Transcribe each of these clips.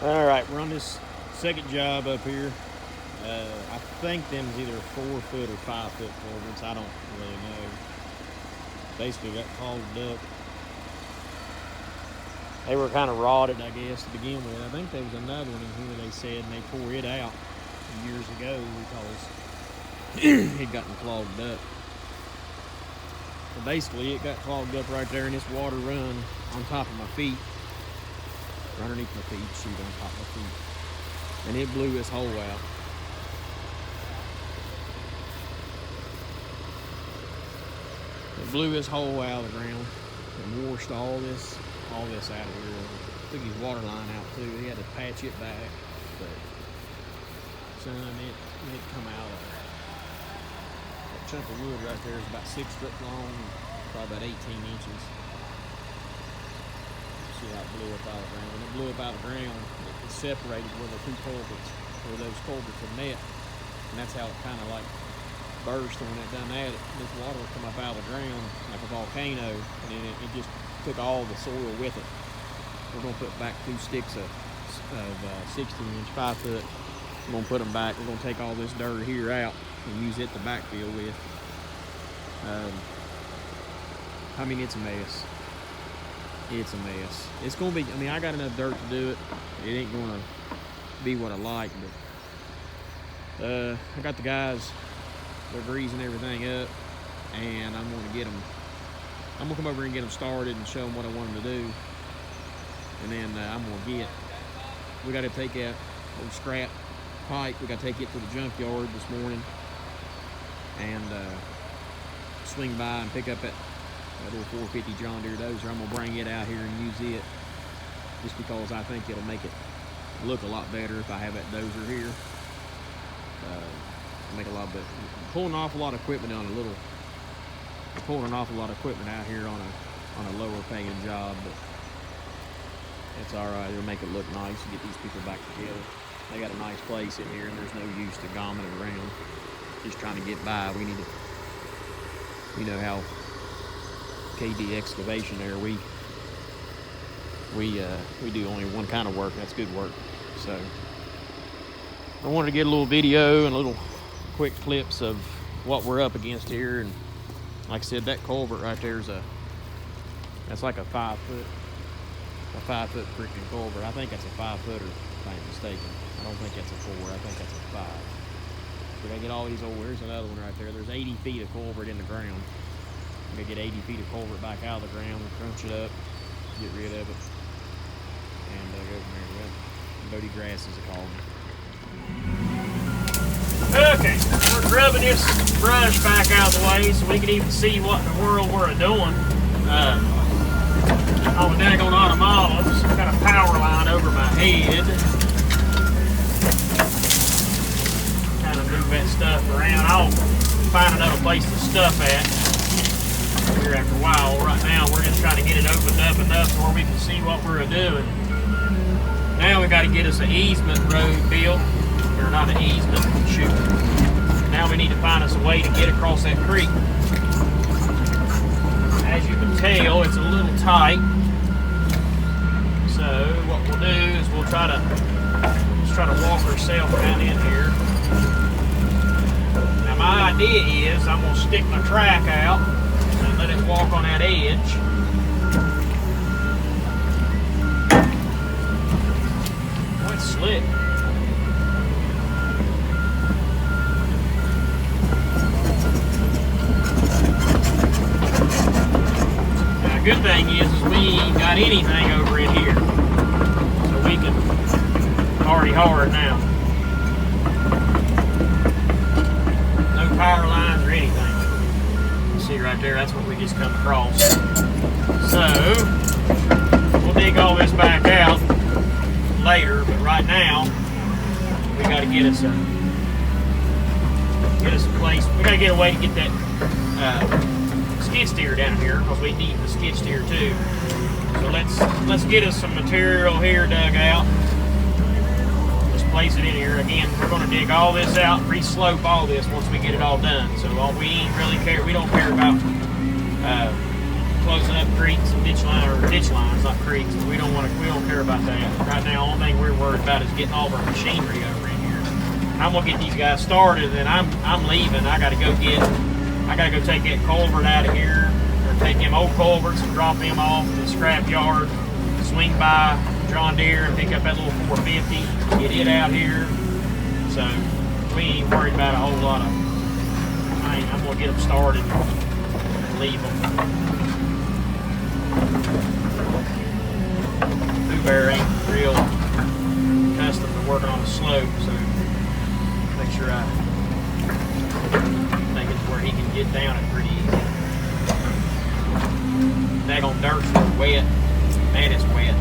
All right, we're on this second job up here. I think them's either 4 foot or 5 foot culverts. I don't really know. Basically got clogged up. They were kind of rotted, I guess, to begin with. I think there was another one in here, they said, and they tore it out years ago because it gotten clogged up. But basically, it got clogged up right there, and this water run on top of my feet. Or underneath my feet, shoot, on top of my feet. And it blew this hole out. It blew this hole out of the ground and washed all this out of here. Took his water line out too. He had to patch it back, but son, it come out of there. That chunk of wood right there is about 6 foot long, probably about 18 inches. See how it blew up out of the ground. When it blew up out of the ground, it separated where the two culverts, where those culverts had met, and that's how it kind of like burst when it done that. This water would come up out of the ground like a volcano, and then it just took all the soil with it. We're gonna put back 2 sticks of 16-inch 5 foot. We're gonna put them back. We're gonna take all this dirt here out and use it to backfill with. I mean, it's a mess. It's a mess. It's gonna be, I mean, I got enough dirt to do it. It ain't gonna be what I like, but I got the guys, they're greasing everything up, and I'm gonna come over and get them started and show them what I want them to do. And then we gotta take that old scrap pipe, we gotta take it to the junkyard this morning and swing by and pick up that little 450 John Deere dozer. I'm gonna bring it out here and use it just because I think it'll make it look a lot better if I have that dozer here. Make a lot better. Pulling an awful lot of equipment on pulling an awful lot of equipment out here on a lower paying job, but it's all right. It'll make it look nice and get these people back together. They got a nice place in here, and there's no use to gomming it around. Just trying to get by. We need to, you know how KD excavation there, we do only one kind of work. That's good work. So I wanted to get a little video and a little quick clips of what we're up against here. And like I said, that culvert right there is that's like a 5 foot freaking culvert. I think that's a 5 footer, if I ain't mistaken. I don't think that's a 4. I think that's a 5. So I get all these old. There's another one right there. There's 80 feet of culvert in the ground. I'm gonna get 80 feet of culvert back out of the ground and crunch it up, get rid of it, and go from there. Well, Bodie grass is called. Okay, we're grubbing this brush back out of the way so we can even see what in the world we're doing. On the daggone automata, just got a power line over my head. Kind of move that stuff around. I'll find another place to stuff at here after a while. Right now, we're just trying to get it opened up enough so where we can see what we're doing. Now we got to get us an easement road built. Or not an easement, shoot. Now we need to find us a way to get across that creek. As you can tell, it's a little tight. So what we'll do is we'll try to walk ourselves down in here. Now my idea is I'm gonna stick my track out and let it walk on that edge. Oh, it's slick. Now the good thing is we ain't got anything over in here. So we can party hard now. No power lines or anything. See right there, that's what we just come across. So we'll dig all this back out later, but right now we got to get us a place. We got to get a way to get that skid steer down here because we need the skid steer too. So let's get us some material here dug out. Just place it in here. Again, we're going to dig all this out, re-slope all this once we get it all done. So we ain't really care. We don't care about closing up creeks and ditch lines, not creeks. We don't care about that. Right now, the only thing we're worried about is getting all of our machinery over in here. I'm gonna get these guys started, and I'm leaving. I gotta go take that culvert out of here, or take them old culverts and drop them off at the scrap yard. Swing by John Deere and pick up that little 450, get it out here. So we ain't worried about a whole lot of. I'm gonna get them started and leave them. Pooh Bear ain't real accustomed to working on a slope, so make sure I think it's where he can get down it pretty easy. Daggone dirt's real wet. Man, it's wet.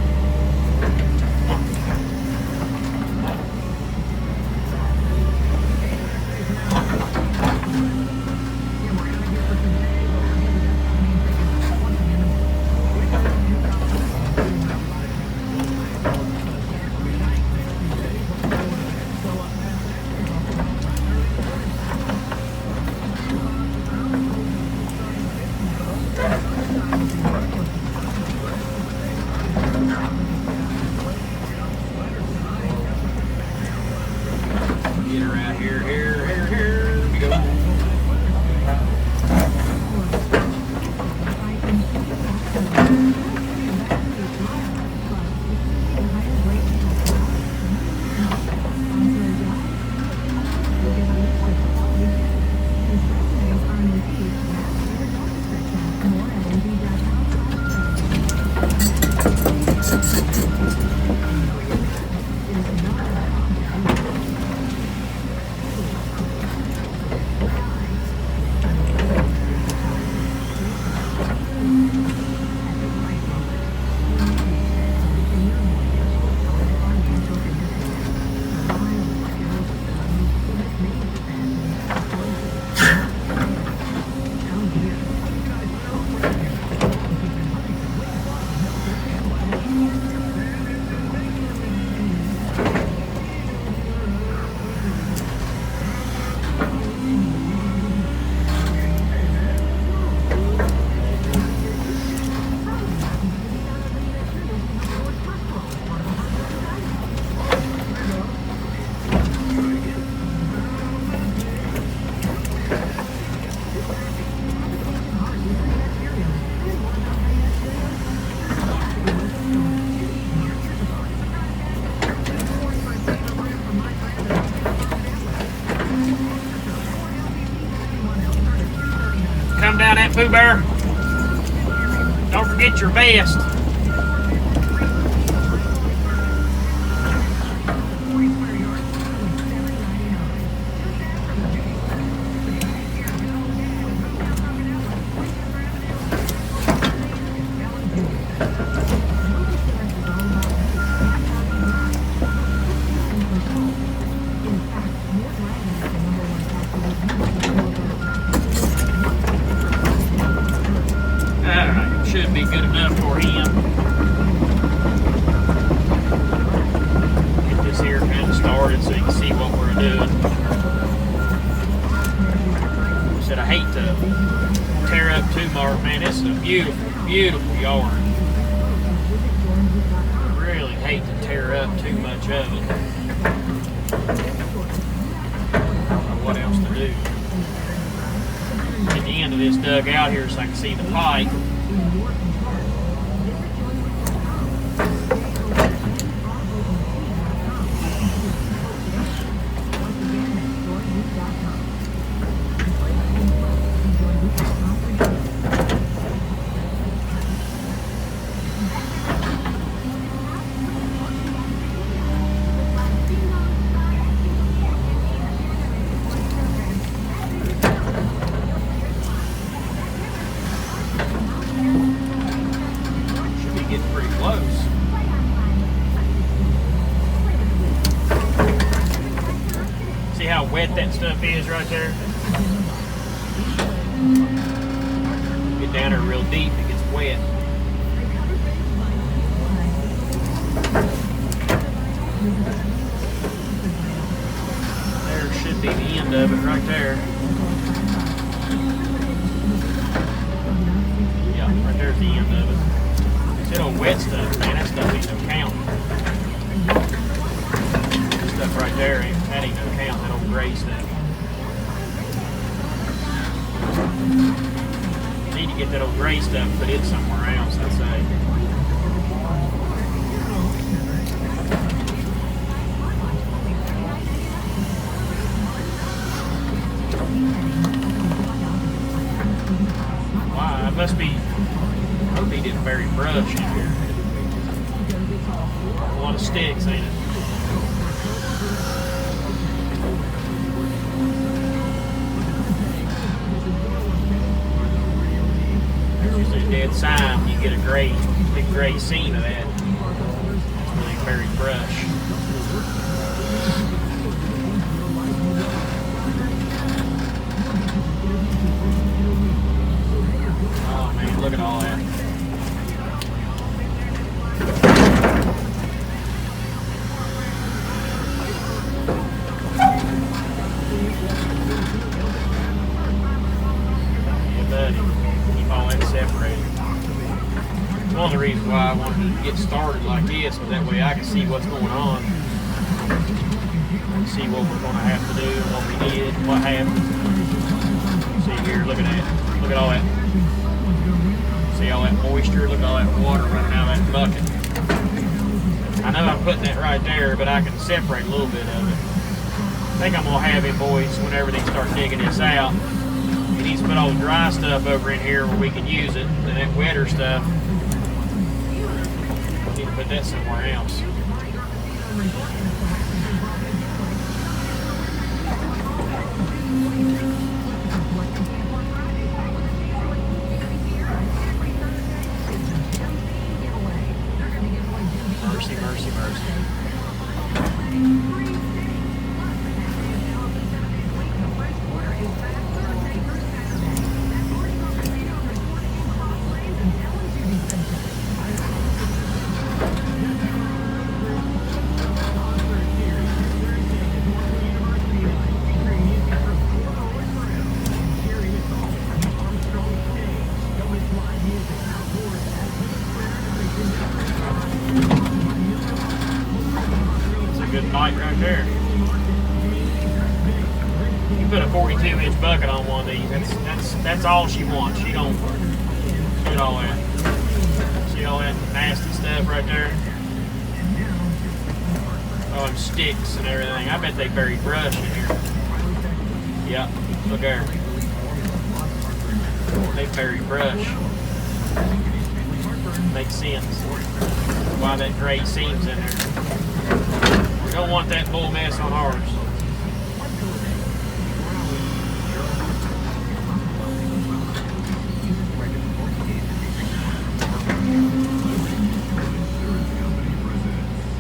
Get her out here, here we go. Come down that Pooh Bear. Don't forget your vest. Alright, should be good enough for him. Get this here kind of started so you can see what we're doing. I said I hate to tear up too much, man. This is a beautiful, beautiful yard. I really hate to tear up too much of it. I don't know what else to do. At the end of this dug out here so I can see the pipe. Getting pretty close. See how wet that stuff is right there? Get down there real deep, it gets wet. There should be the end of it right there. Yeah, right there's stuff, man. That stuff ain't no count. This stuff right there, that ain't no count, that old gray stuff. Need to get that old gray stuff and put it somewhere else, I'd say. Wow, it must be, I hope he didn't bury brush in here. A lot of sticks, ain't it? There's usually a dead sign when you get a big gray scene of that. That's where they buried brush. Oh man, look at all that. Yeah, buddy. Keep all that separated. One of the reasons why I wanted to get started like this was that way I can see what's going on. See what we're going to have to do, what we did, what happened. See here, look at that. Look at all that. See all that moisture? Look at all that water running out of that bucket. I know I'm putting that right there, but I can separate a little bit of it. I think I'm going to have him, boys, whenever they start digging this out. He needs to put all the dry stuff over in here where we can use it. And that wetter stuff, we need to put that somewhere else. Mercy, mercy, mercy. Night right there. You put a 42-inch bucket on one of these. That's all she wants. She don't get all that. See all that nasty stuff right there? Oh, and sticks and everything. I bet they buried brush in here. Yep, look there. They buried brush. Makes sense why that gray seam's in there. We don't want that bull mess on ours.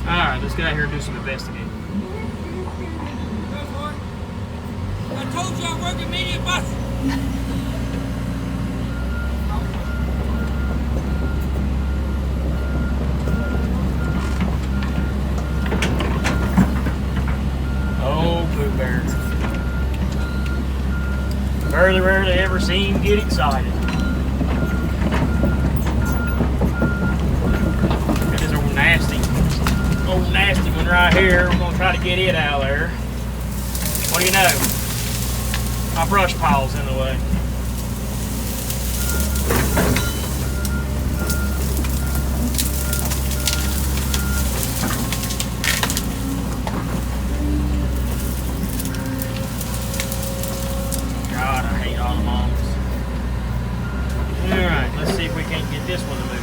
Alright, let's get out here and do some investigating. I told you I work at media bus. Rarely ever seen him get excited. That is old nasty one right here. We're gonna try to get it out of there. What do you know? My brush pile's in the way. Alright, let's see if we can't get this one to move.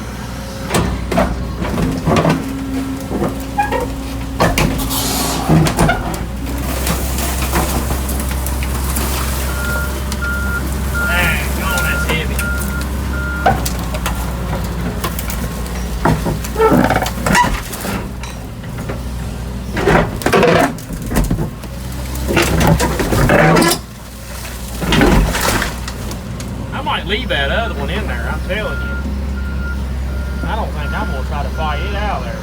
Dang, oh, that's heavy. I might leave that other one in there, I'm telling you. I don't think I'm going to try to fight it out there.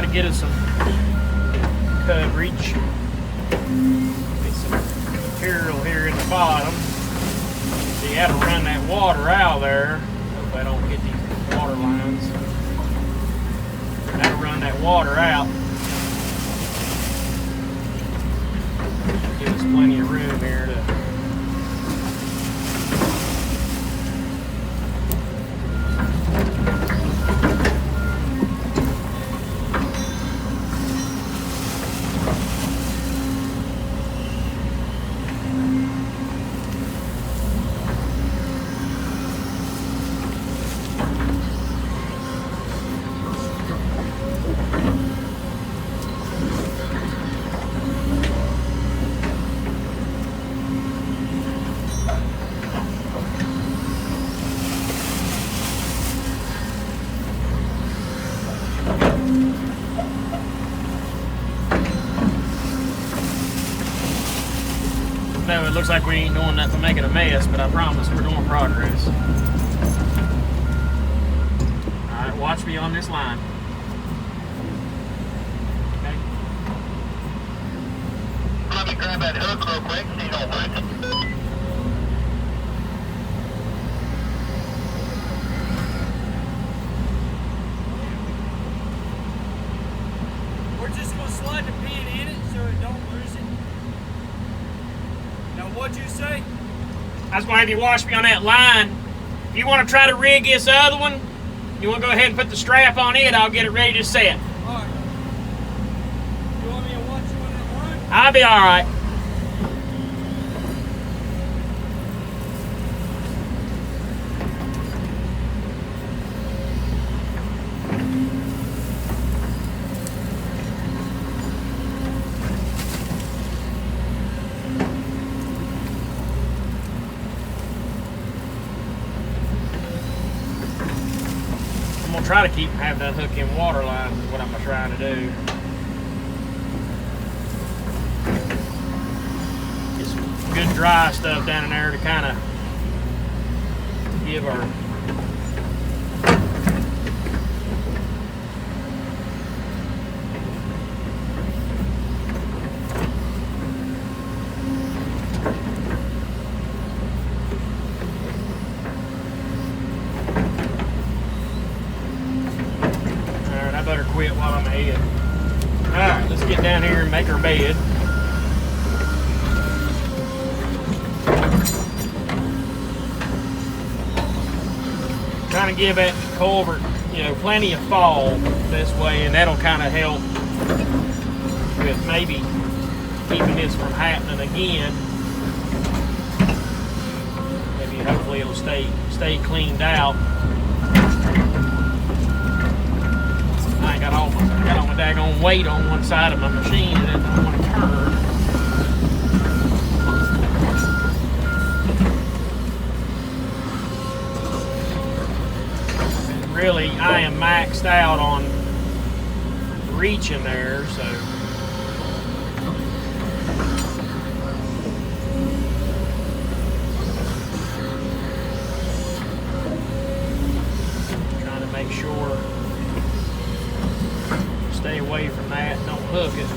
try to get us some coverage. Get some material here in the bottom. See, that'll run that water out of there. Hope I don't hit these water lines. That'll run that water out. Give us plenty of room here to No, it looks like we ain't doing nothing making a mess, but I promise we're doing progress. Alright, watch me on this line. Okay. Let me grab that hook real quick so you don't lose it. We're just gonna slide the pin in it so it don't lose it. Now what'd you say? I was going to have you watch me on that line. If you want to try to rig this other one, you want to go ahead and put the strap on it, I'll get it ready to set. Alright. You want me to watch you on that line? I'll be alright. I'm gonna try to keep having that hook in water lines is what I'm trying to do. Get some good dry stuff down in there to kind of give our I better quit while I'm ahead. Alright, let's get down here and make our bed. Trying to give that culvert, you know, plenty of fall this way, and that'll kind of help with maybe keeping this from happening again. Maybe hopefully it'll stay cleaned out. I got all my daggone weight on one side of my machine and it don't want to turn. And really, I am maxed out on reaching there, so. Trying to make sure. Stay away from that, don't hook it.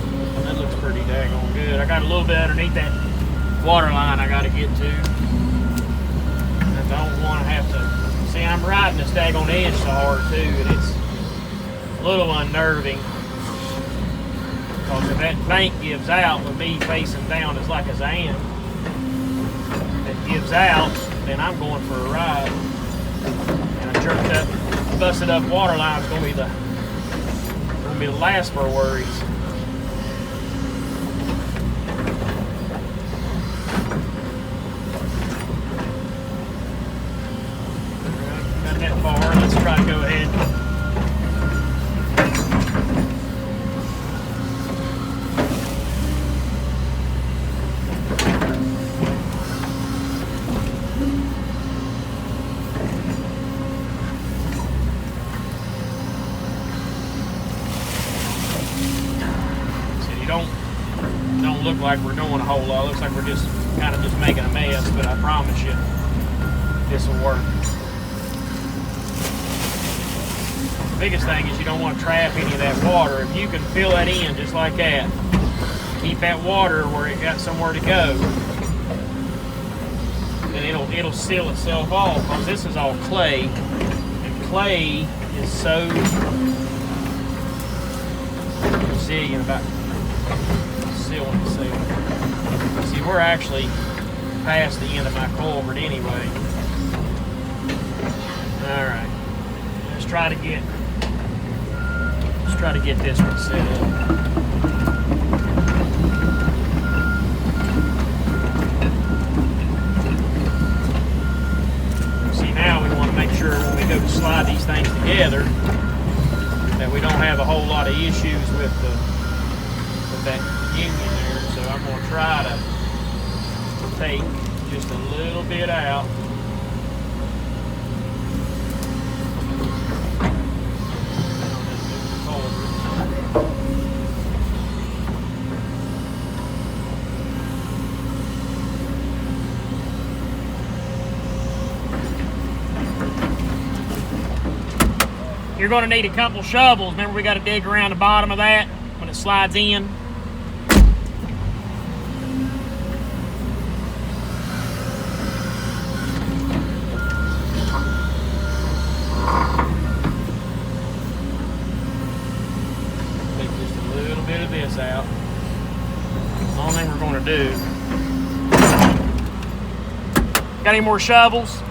That looks pretty daggone good. I got a little bit underneath that water line I gotta get to. I don't wanna have to, see I'm riding this daggone edge so hard too, and it's a little unnerving. Because if that bank gives out with me facing down as like as I am, if it gives out, then I'm going for a ride. And a jerked up, busted up water line is gonna be the last for worries. Not that far. Let's try to go ahead. Don't look like we're doing a whole lot. Looks like we're just kind of just making a mess, but I promise you this will work. biggest thing is you don't want to trap any of that water. If you can fill that in just like that, keep that water where it got somewhere to go, then it'll seal itself off, because this is all clay, and clay is so resilient about sealing itself. See, we're actually past the end of my culvert anyway. All right, let's try to get this one set up. When we go to slide these things together, that we don't have a whole lot of issues with that union there. So I'm going to try to take just a little bit out. You're going to need a couple shovels. Remember, we got to dig around the bottom of that when it slides in. Take just a little bit of this out. The only thing we're going to do. Got any more shovels?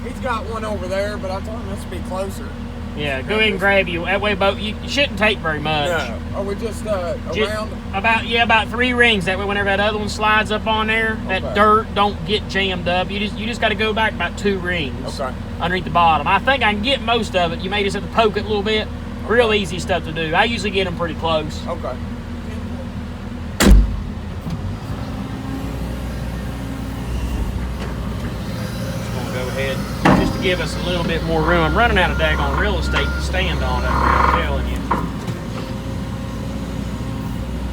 He's got one over there, but I told him this would be closer. Yeah, go ahead and grab you. That way, both you shouldn't take very much. No. Are we just around? About 3 rings. That way, whenever that other one slides up on there, that dirt don't get jammed up. You just got to go back about 2 rings. Okay. Underneath the bottom. I think I can get most of it. You may just have to poke it a little bit. Okay. Real easy stuff to do. I usually get them pretty close. Okay. Go ahead, just to give us a little bit more room. I'm running out of daggone real estate to stand on up here, I'm telling you.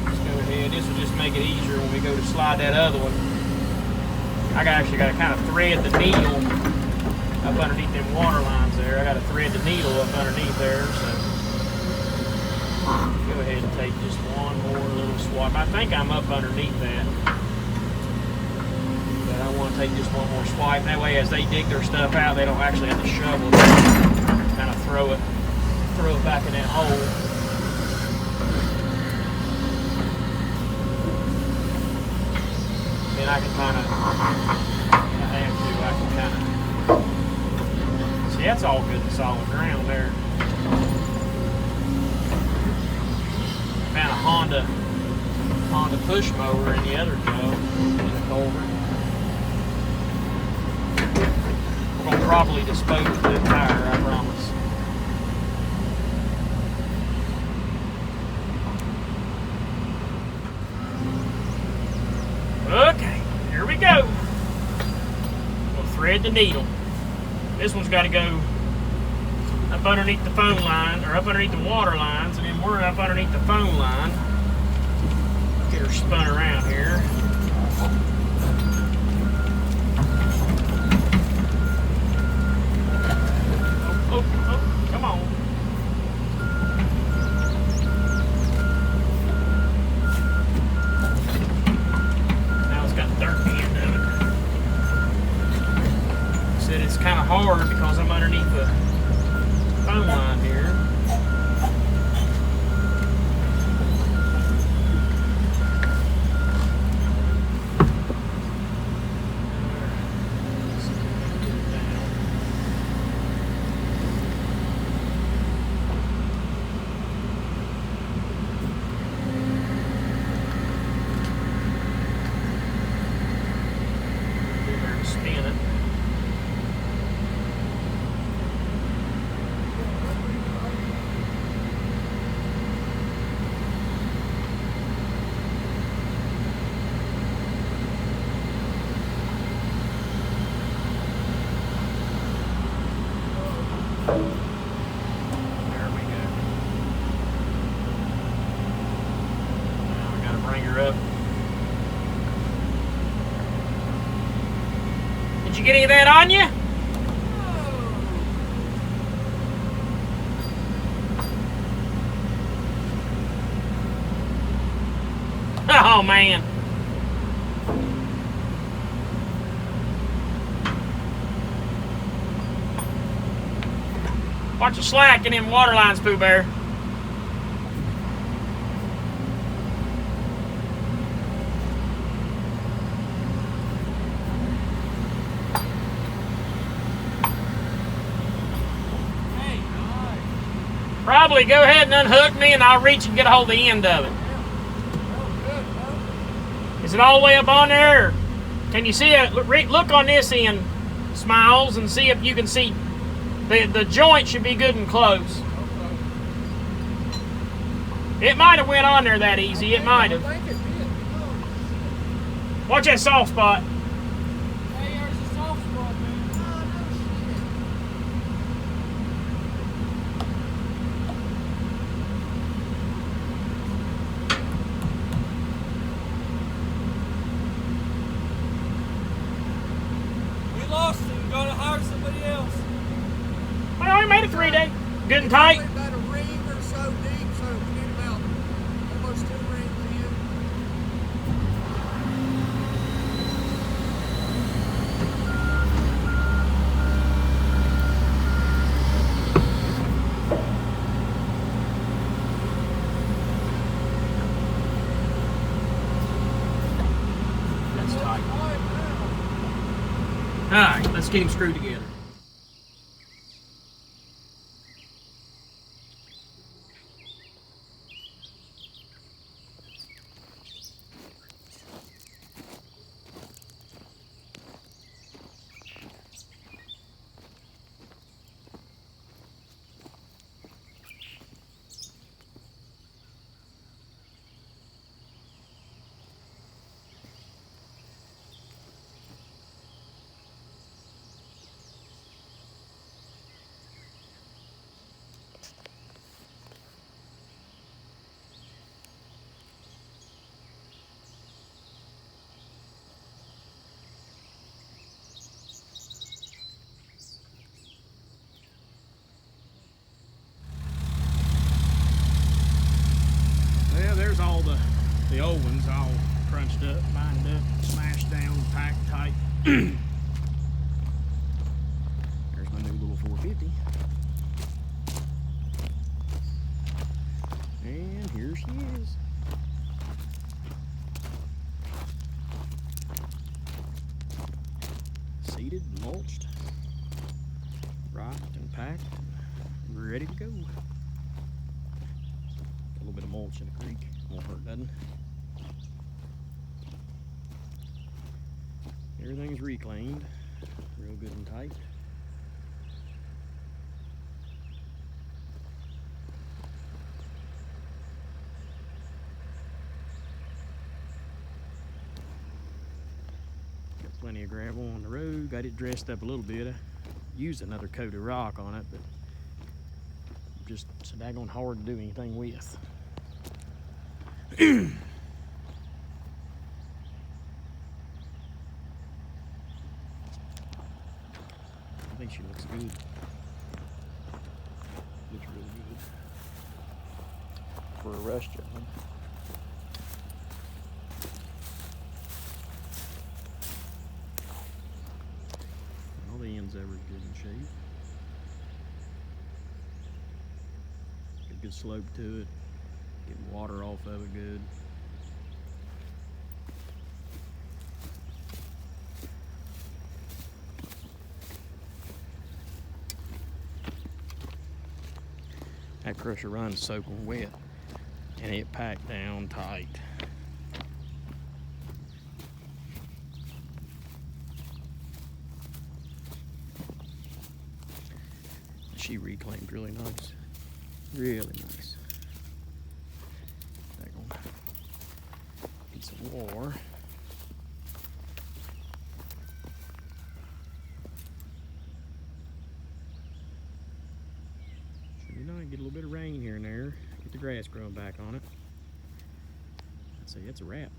Let's go ahead. This will just make it easier when we go to slide that other one. I actually got to kind of thread the needle up underneath them water lines there. I got to thread the needle up underneath there, so go ahead and take just one more little swap. I think I'm up underneath that. I want to take just one more swipe. That way, as they dig their stuff out, they don't actually have to shovel it. Kind of throw it back in that hole. Then I can kind of, see, that's all good and solid ground there. Found a Honda push mower in the other tub in the culvert. We'll probably dispose of the tire, I promise. Okay, here we go. We'll thread the needle. This one's got to go up underneath the phone line, or up underneath the water lines, and then we're up underneath the phone line. Get her spun around here. It's kind of hard because I'm underneath the phone line here. Spin it. There we go. Now we gotta bring her up. Did you get any of that on you? Oh, man. Watch the slack in them water lines, Pooh Bear. Probably go ahead and unhook me and I'll reach and get a hold of the end of it. Is it all the way up on there? Or can you see it? Look on this end, Smiles, and see if you can see. The joint should be good and close. It might have went on there that easy. It might have. Watch that soft spot. Hey, there's a soft spot, man. Oh, no shit. We lost him. Gotta hire somebody else. Well, we made it 3 day. Good and tight. Probably about a ring or so deep, so we get about almost 2 rings in. That's tight. All right, let's get him screwed together. Well, there's all the old ones all crunched up, binded up, smashed down, packed tight. There's my new little 450. And here she is. Seated, mulched, rocked and packed, and ready to go. A little bit of mulch in the creek, won't hurt nothing. Everything's reclaimed, real good and tight. Got plenty of gravel on the road, got it dressed up a little bit. I used another coat of rock on it, but just so daggone hard to do anything with. I think she looks good. Looks really good for a rush job. All the ends ever good in shape. Got a good slope to it. Getting water off of it good. That crusher run's soaking wet and it packed down tight. She reclaimed really nice. Really nice. Get some more. Should be nice. Get a little bit of rain here and there. Get the grass growing back on it. I'd say that's a wrap.